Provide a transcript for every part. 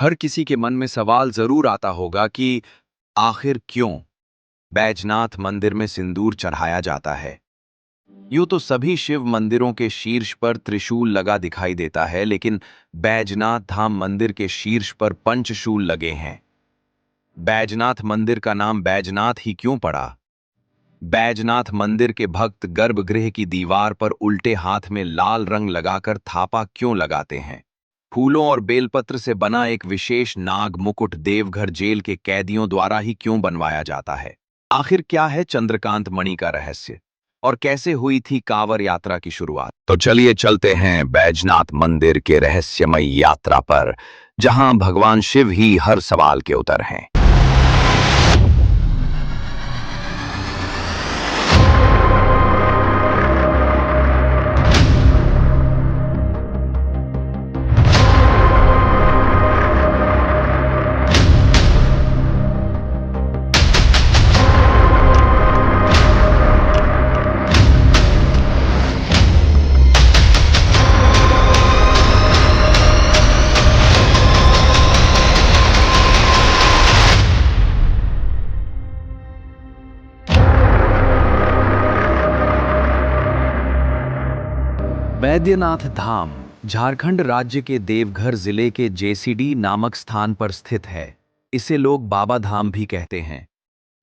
हर किसी के मन में सवाल जरूर आता होगा कि आखिर क्यों बैजनाथ मंदिर में सिंदूर चढ़ाया जाता है। यूं तो सभी शिव मंदिरों के शीर्ष पर त्रिशूल लगा दिखाई देता है, लेकिन बैजनाथ धाम मंदिर के शीर्ष पर पंचशूल लगे हैं। बैजनाथ मंदिर का नाम बैजनाथ ही क्यों पड़ा? बैजनाथ मंदिर के भक्त गर्भगृह की दीवार पर उल्टे हाथ में लाल रंग लगाकर थापा क्यों लगाते हैं? फूलों और बेलपत्र से बना एक विशेष नाग मुकुट देवघर जेल के कैदियों द्वारा ही क्यों बनवाया जाता है? आखिर क्या है चंद्रकांत मणि का रहस्य और कैसे हुई थी कांवड़ यात्रा की शुरुआत? तो चलिए चलते हैं बैजनाथ मंदिर के रहस्यमय यात्रा पर, जहां भगवान शिव ही हर सवाल के उत्तर हैं। बैद्यनाथ धाम झारखंड राज्य के देवघर जिले के जेसीडी नामक स्थान पर स्थित है। इसे लोग बाबा धाम भी कहते हैं।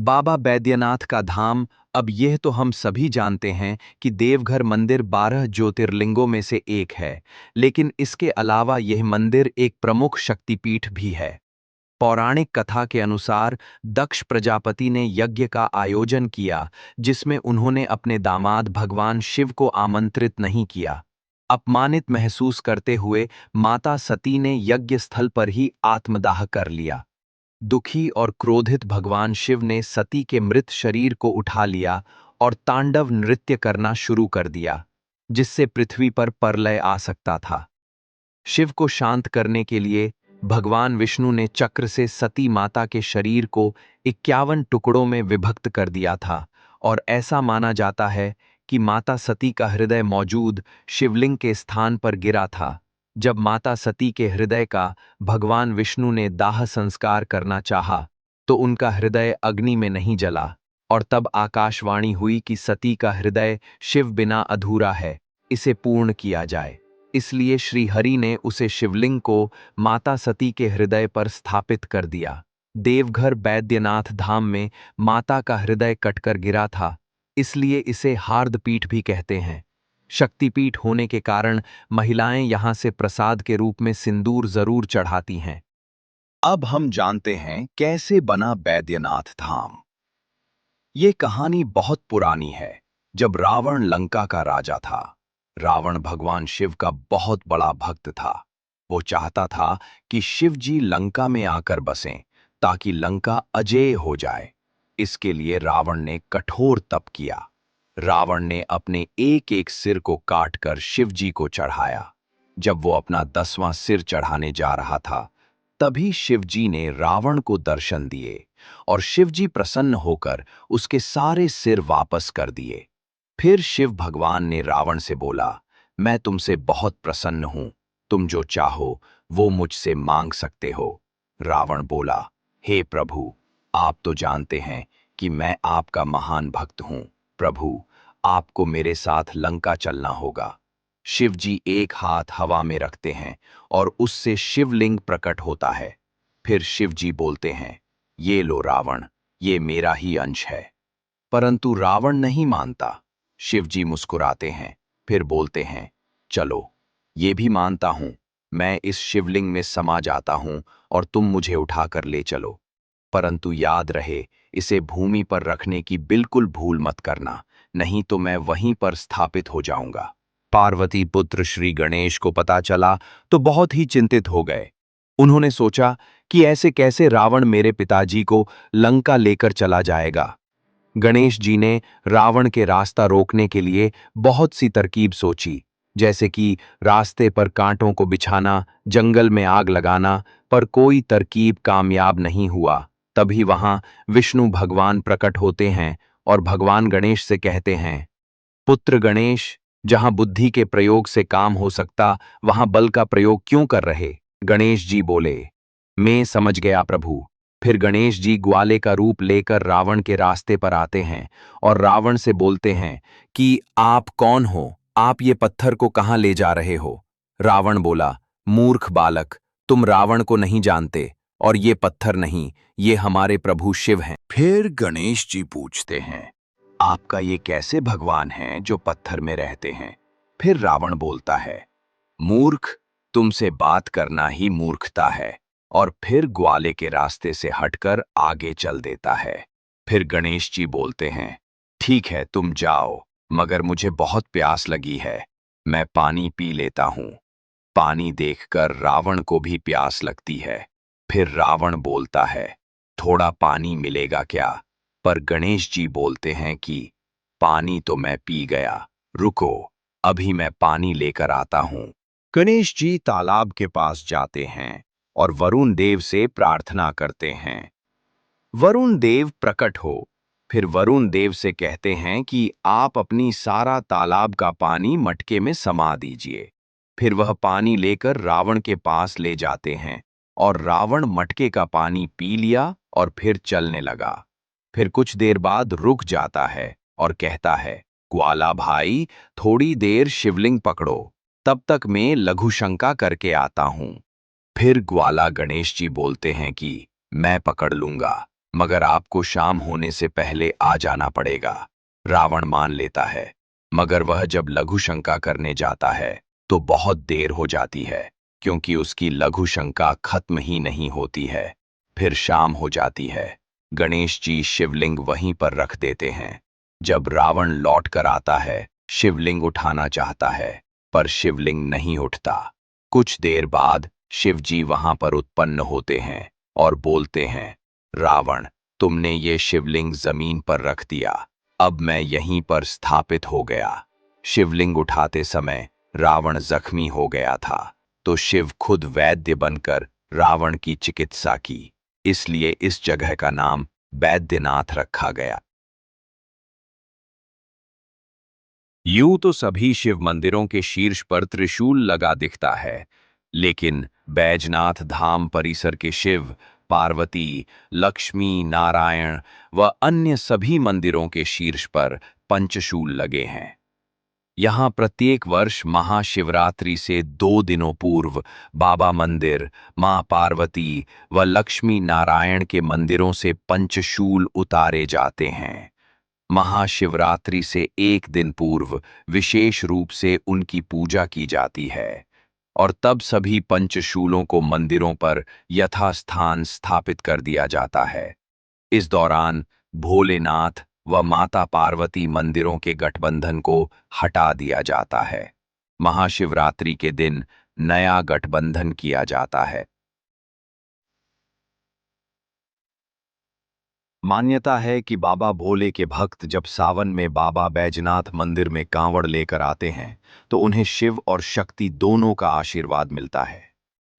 बाबा बैद्यनाथ का धाम। अब यह तो हम सभी जानते हैं कि देवघर मंदिर 12 ज्योतिर्लिंगों में से एक है, लेकिन इसके अलावा यह मंदिर एक प्रमुख शक्तिपीठ भी है। पौराणिक कथा के अनुसार दक्ष प्रजापति ने यज्ञ का आयोजन किया, जिसमें उन्होंने अपने दामाद भगवान शिव को आमंत्रित नहीं किया। अपमानित महसूस करते हुए माता सती ने यज्ञ स्थल पर ही आत्मदाह कर लिया। दुखी और क्रोधित भगवान शिव ने सती के मृत शरीर को उठा लिया और तांडव नृत्य करना शुरू कर दिया, जिससे पृथ्वी पर प्रलय आ सकता था। शिव को शांत करने के लिए भगवान विष्णु ने चक्र से सती माता के शरीर को 51 टुकड़ों में विभक्त कर दिया था, और ऐसा माना जाता है कि माता सती का हृदय मौजूद शिवलिंग के स्थान पर गिरा था। जब माता सती के हृदय का भगवान विष्णु ने दाह संस्कार करना चाहा, तो उनका हृदय अग्नि में नहीं जला, और तब आकाशवाणी हुई कि सती का हृदय शिव बिना अधूरा है, इसे पूर्ण किया जाए। इसलिए श्री हरि ने उसे शिवलिंग को माता सती के हृदय पर स्थापित कर दिया। देवघर बैद्यनाथ धाम में माता का हृदय कटकर गिरा था, इसलिए इसे हार्दपीठ भी कहते हैं। शक्तिपीठ होने के कारण महिलाएं यहां से प्रसाद के रूप में सिंदूर जरूर चढ़ाती हैं। अब हम जानते हैं कैसे बना बैद्यनाथ धाम। ये कहानी बहुत पुरानी है। जब रावण लंका का राजा था, रावण भगवान शिव का बहुत बड़ा भक्त था। वो चाहता था कि शिव जी लंका में आकर बसें, ताकि लंका अजेय हो जाए। इसके लिए रावण ने कठोर तप किया। रावण ने अपने एक एक सिर को काटकर शिव जी को चढ़ाया। जब वो अपना 10वां सिर चढ़ाने जा रहा था, तभी शिव जी ने रावण को दर्शन दिए, और शिव जी प्रसन्न होकर उसके सारे सिर वापस कर दिए। फिर शिव भगवान ने रावण से बोला, मैं तुमसे बहुत प्रसन्न हूं, तुम जो चाहो वो मुझसे मांग सकते हो। रावण बोला, हे प्रभु, आप तो जानते हैं कि मैं आपका महान भक्त हूं। प्रभु, आपको मेरे साथ लंका चलना होगा। शिव जी एक हाथ हवा में रखते हैं और उससे शिवलिंग प्रकट होता है। फिर शिव जी बोलते हैं, ये लो रावण, ये मेरा ही अंश है। परंतु रावण नहीं मानता। शिव जी मुस्कुराते हैं, फिर बोलते हैं, चलो, ये भी मानता हूं, मैं इस शिवलिंग में समा जाता हूं और तुम मुझे उठाकर ले चलो। परंतु याद रहे, इसे भूमि पर रखने की बिल्कुल भूल मत करना, नहीं तो मैं वहीं पर स्थापित हो जाऊंगा। पार्वती पुत्र श्री गणेश को पता चला तो बहुत ही चिंतित हो गए। उन्होंने सोचा कि ऐसे कैसे रावण मेरे पिताजी को लंका लेकर चला जाएगा। गणेश जी ने रावण के रास्ता रोकने के लिए बहुत सी तरकीब सोची, जैसे कि रास्ते पर कांटों को बिछाना, जंगल में आग लगाना, पर कोई तरकीब कामयाब नहीं हुआ। तभी वहां विष्णु भगवान प्रकट होते हैं और भगवान गणेश से कहते हैं, पुत्र गणेश, जहां बुद्धि के प्रयोग से काम हो सकता, वहां बल का प्रयोग क्यों कर रहे? गणेश जी बोले, मैं समझ गया प्रभु। फिर गणेश जी ग्वाले का रूप लेकर रावण के रास्ते पर आते हैं और रावण से बोलते हैं कि आप कौन हो, आप ये पत्थर को कहाँ ले जा रहे हो। रावण बोला, मूर्ख बालक, तुम रावण को नहीं जानते, और ये पत्थर नहीं, ये हमारे प्रभु शिव हैं। फिर गणेश जी पूछते हैं, आपका ये कैसे भगवान हैं जो पत्थर में रहते हैं। फिर रावण बोलता है, मूर्ख, तुमसे बात करना ही मूर्खता है, और फिर ग्वाले के रास्ते से हटकर आगे चल देता है। फिर गणेश जी बोलते हैं, ठीक है तुम जाओ, मगर मुझे बहुत प्यास लगी है, मैं पानी पी लेता हूँ। पानी देखकर रावण को भी प्यास लगती है। फिर रावण बोलता है, थोड़ा पानी मिलेगा क्या। पर गणेश जी बोलते हैं कि पानी तो मैं पी गया, रुको, अभी मैं पानी लेकर आता हूँ। गणेश जी तालाब के पास जाते हैं और वरुण देव से प्रार्थना करते हैं, वरुण देव प्रकट हो। फिर वरुण देव से कहते हैं कि आप अपनी सारा तालाब का पानी मटके में समा दीजिए। फिर वह पानी लेकर रावण के पास ले जाते हैं और रावण मटके का पानी पी लिया और फिर चलने लगा। फिर कुछ देर बाद रुक जाता है और कहता है, ग्वाला भाई, थोड़ी देर शिवलिंग पकड़ो, तब तक मैं लघु शंका करके आता हूं। फिर ग्वाला गणेश जी बोलते हैं कि मैं पकड़ लूंगा, मगर आपको शाम होने से पहले आ जाना पड़ेगा। रावण मान लेता है, मगर वह जब लघु शंका करने जाता है तो बहुत देर हो जाती है, क्योंकि उसकी लघु शंका खत्म ही नहीं होती है। फिर शाम हो जाती है। गणेश जी शिवलिंग वहीं पर रख देते हैं। जब रावण लौट कर आता है, शिवलिंग उठाना चाहता है, पर शिवलिंग नहीं उठता। कुछ देर बाद शिव जी वहां पर उत्पन्न होते हैं और बोलते हैं, रावण, तुमने ये शिवलिंग जमीन पर रख दिया, अब मैं यहीं पर स्थापित हो गया। शिवलिंग उठाते समय रावण जख्मी हो गया था, तो शिव खुद वैद्य बनकर रावण की चिकित्सा की, इसलिए इस जगह का नाम बैद्यनाथ रखा गया। यूं तो सभी शिव मंदिरों के शीर्ष पर त्रिशूल लगा दिखता है, लेकिन बैजनाथ धाम परिसर के शिव, पार्वती, लक्ष्मी, नारायण व अन्य सभी मंदिरों के शीर्ष पर पंचशूल लगे हैं। यहाँ प्रत्येक वर्ष महाशिवरात्रि से 2 दिनों पूर्व बाबा मंदिर, मां पार्वती व लक्ष्मी नारायण के मंदिरों से पंचशूल उतारे जाते हैं। महाशिवरात्रि से 1 दिन पूर्व विशेष रूप से उनकी पूजा की जाती है और तब सभी पंचशूलों को मंदिरों पर यथास्थान स्थापित कर दिया जाता है। इस दौरान भोलेनाथ व माता पार्वती मंदिरों के गठबंधन को हटा दिया जाता है। महाशिवरात्रि के दिन नया गठबंधन किया जाता है। मान्यता है कि बाबा भोले के भक्त जब सावन में बाबा बैजनाथ मंदिर में कांवड़ लेकर आते हैं तो उन्हें शिव और शक्ति दोनों का आशीर्वाद मिलता है।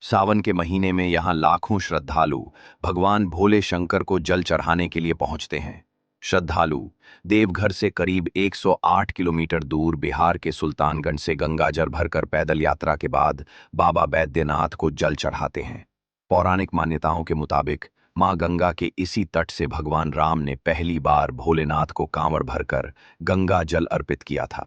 सावन के महीने में यहाँ लाखों श्रद्धालु भगवान भोले शंकर को जल चढ़ाने के लिए पहुंचते हैं। श्रद्धालु देवघर से करीब 108 किलोमीटर दूर बिहार के सुल्तानगंज से गंगा जल भरकर पैदल यात्रा के बाद बाबा बैद्यनाथ को जल चढ़ाते हैं। पौराणिक मान्यताओं के मुताबिक मां गंगा के इसी तट से भगवान राम ने पहली बार भोलेनाथ को कांवड़ भरकर गंगा जल अर्पित किया था।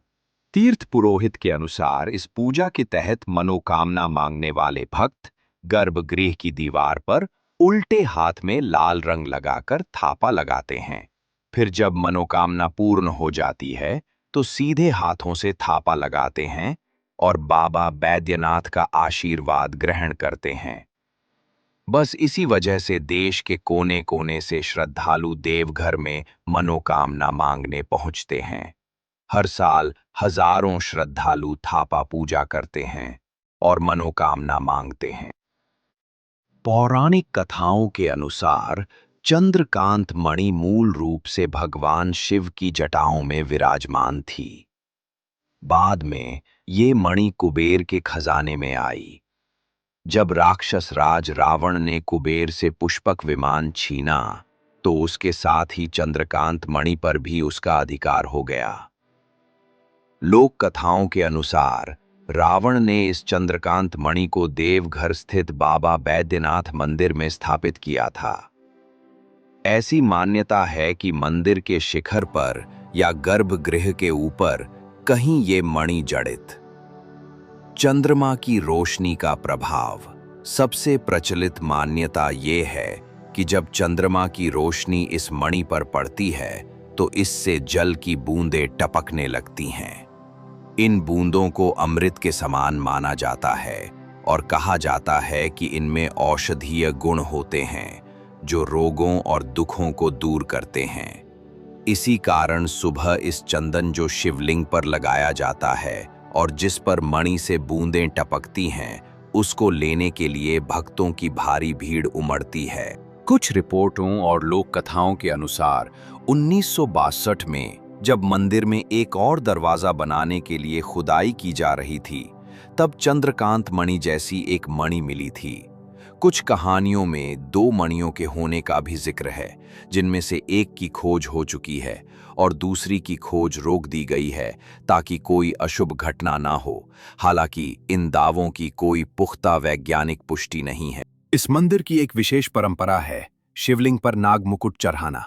तीर्थ पुरोहित के अनुसार इस पूजा के तहत मनोकामना मांगने वाले भक्त गर्भगृह की दीवार पर उल्टे हाथ में लाल रंग लगाकर थापा लगाते हैं। फिर जब मनोकामना पूर्ण हो जाती है तो सीधे हाथों से थापा लगाते हैं और बाबा बैद्यनाथ का आशीर्वाद ग्रहण करते हैं। बस इसी वजह से देश के कोने कोने से श्रद्धालु देवघर में मनोकामना मांगने पहुंचते हैं। हर साल हजारों श्रद्धालु थापा पूजा करते हैं और मनोकामना मांगते हैं। पौराणिक कथाओं के अनुसार चंद्रकांत मणि मूल रूप से भगवान शिव की जटाओं में विराजमान थी। बाद में ये मणि कुबेर के खजाने में आई। जब राक्षस राज रावण ने कुबेर से पुष्पक विमान छीना तो उसके साथ ही चंद्रकांत मणि पर भी उसका अधिकार हो गया। लोक कथाओं के अनुसार रावण ने इस चंद्रकांत मणि को देवघर स्थित बाबा बैद्यनाथ मंदिर में स्थापित किया था। ऐसी मान्यता है कि मंदिर के शिखर पर या गर्भगृह के ऊपर कहीं ये मणि जड़ित। चंद्रमा की रोशनी का प्रभाव। सबसे प्रचलित मान्यता ये है कि जब चंद्रमा की रोशनी इस मणि पर पड़ती है तो इससे जल की बूंदें टपकने लगती हैं। इन बूंदों को अमृत के समान माना जाता है और कहा जाता है कि इनमें औषधीय गुण होते हैं जो रोगों और दुखों को दूर करते हैं। इसी कारण सुबह इस चंदन जो शिवलिंग पर लगाया जाता है और जिस पर मणि से बूंदें टपकती हैं, उसको लेने के लिए भक्तों की भारी भीड़ उमड़ती है। कुछ रिपोर्टों और लोक कथाओं के अनुसार 1962 में जब मंदिर में एक और दरवाजा बनाने के लिए खुदाई की जा रही थी, तब चंद्रकांत मणि जैसी एक मणि मिली थी। कुछ कहानियों में 2 मणियों के होने का भी जिक्र है, जिनमें से एक की खोज हो चुकी है और दूसरी की खोज रोक दी गई है ताकि कोई अशुभ घटना ना हो। हालांकि इन दावों की कोई पुख्ता वैज्ञानिक पुष्टि नहीं है। इस मंदिर की एक विशेष परंपरा है शिवलिंग पर नाग मुकुट चढ़ाना।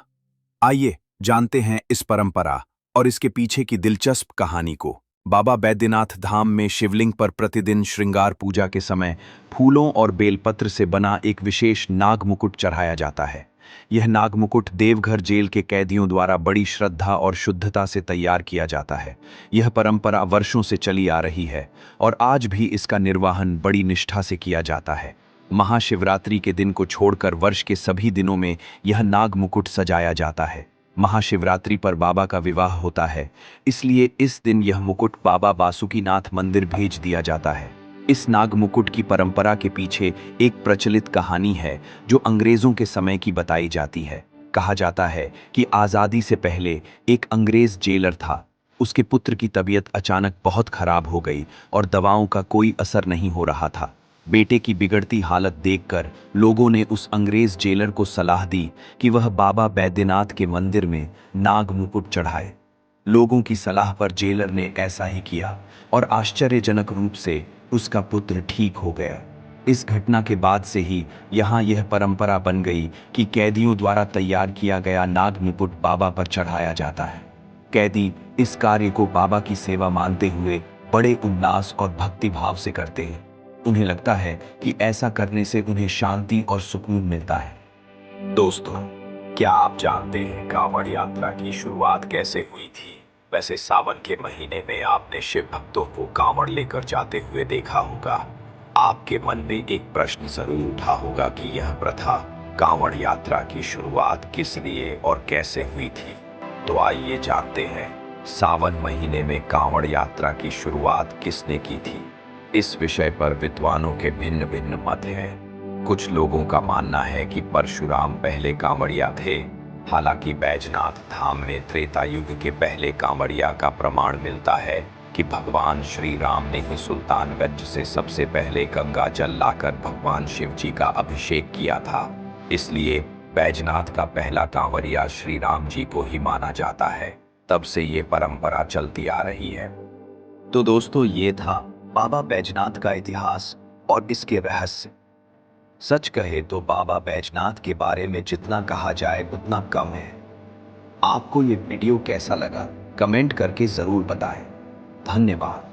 आइए जानते हैं इस परंपरा और इसके पीछे की दिलचस्प कहानी को। बाबा बैद्यनाथ धाम में शिवलिंग पर प्रतिदिन श्रृंगार पूजा के समय फूलों और बेलपत्र से बना एक विशेष नाग मुकुट चढ़ाया जाता है। यह नाग मुकुट देवघर जेल के कैदियों द्वारा बड़ी श्रद्धा और शुद्धता से तैयार किया जाता है। यह परंपरा वर्षों से चली आ रही है और आज भी इसका निर्वहन बड़ी निष्ठा से किया जाता है। महाशिवरात्रि के दिन को छोड़कर वर्ष के सभी दिनों में यह नाग मुकुट सजाया जाता है। महाशिवरात्रि पर बाबा का विवाह होता है, इसलिए इस दिन यह मुकुट बाबा बासुकीनाथ मंदिर भेज दिया जाता है। इस नाग मुकुट की परंपरा के पीछे एक प्रचलित कहानी है जो अंग्रेजों के समय की बताई जाती है। कहा जाता है कि आज़ादी से पहले एक अंग्रेज जेलर था। उसके पुत्र की तबीयत अचानक बहुत खराब हो गई और दवाओं का कोई असर नहीं हो रहा था। बेटे की बिगड़ती हालत देखकर लोगों ने उस अंग्रेज जेलर को सलाह दी कि वह बाबा बैद्यनाथ के मंदिर में नाग मुकुट चढ़ाए। लोगों की सलाह पर जेलर ने ऐसा ही किया और आश्चर्यजनक रूप से उसका पुत्र ठीक हो गया। इस घटना के बाद से ही यहाँ यह परंपरा बन गई कि कैदियों द्वारा तैयार किया गया नाग मुकुट बाबा पर चढ़ाया जाता है। कैदी इस कार्य को बाबा की सेवा मानते हुए बड़े उल्लास और भक्ति भाव से करते हैं। उन्हें लगता है कि ऐसा करने से उन्हें शांति और सुकून मिलता है। दोस्तों, क्या आप जानते हैं कांवड़ यात्रा की शुरुआत कैसे हुई थी? वैसे सावन के महीने में आपने शिव भक्तों को कांवड़ लेकर जाते हुए देखा होगा। आपके मन में एक प्रश्न जरूर उठा होगा कि यह प्रथा कांवड़ यात्रा की शुरुआत किस लिए और कैसे हुई थी। तो आइए जानते हैं, सावन महीने में कांवड़ यात्रा की शुरुआत किसने की थी। इस विषय पर विद्वानों के भिन्न भिन्न मत हैं। कुछ लोगों का मानना है कि परशुराम पहले कांवड़िया थे। हालांकि बैजनाथ धाम में त्रेता युग के पहले कांवड़िया का प्रमाण मिलता है कि भगवान श्री राम ने ही सुल्तानगंज से सबसे पहले गंगा जल लाकर भगवान शिव जी का अभिषेक किया था। इसलिए बैजनाथ का पहला कांवड़िया श्री राम जी को ही माना जाता है। तब से ये परंपरा चलती आ रही है। तो दोस्तों, ये था बाबा बैजनाथ का इतिहास और इसके रहस्य। सच कहे तो बाबा बैजनाथ के बारे में जितना कहा जाए उतना कम है। आपको ये वीडियो कैसा लगा कमेंट करके जरूर बताएं। धन्यवाद।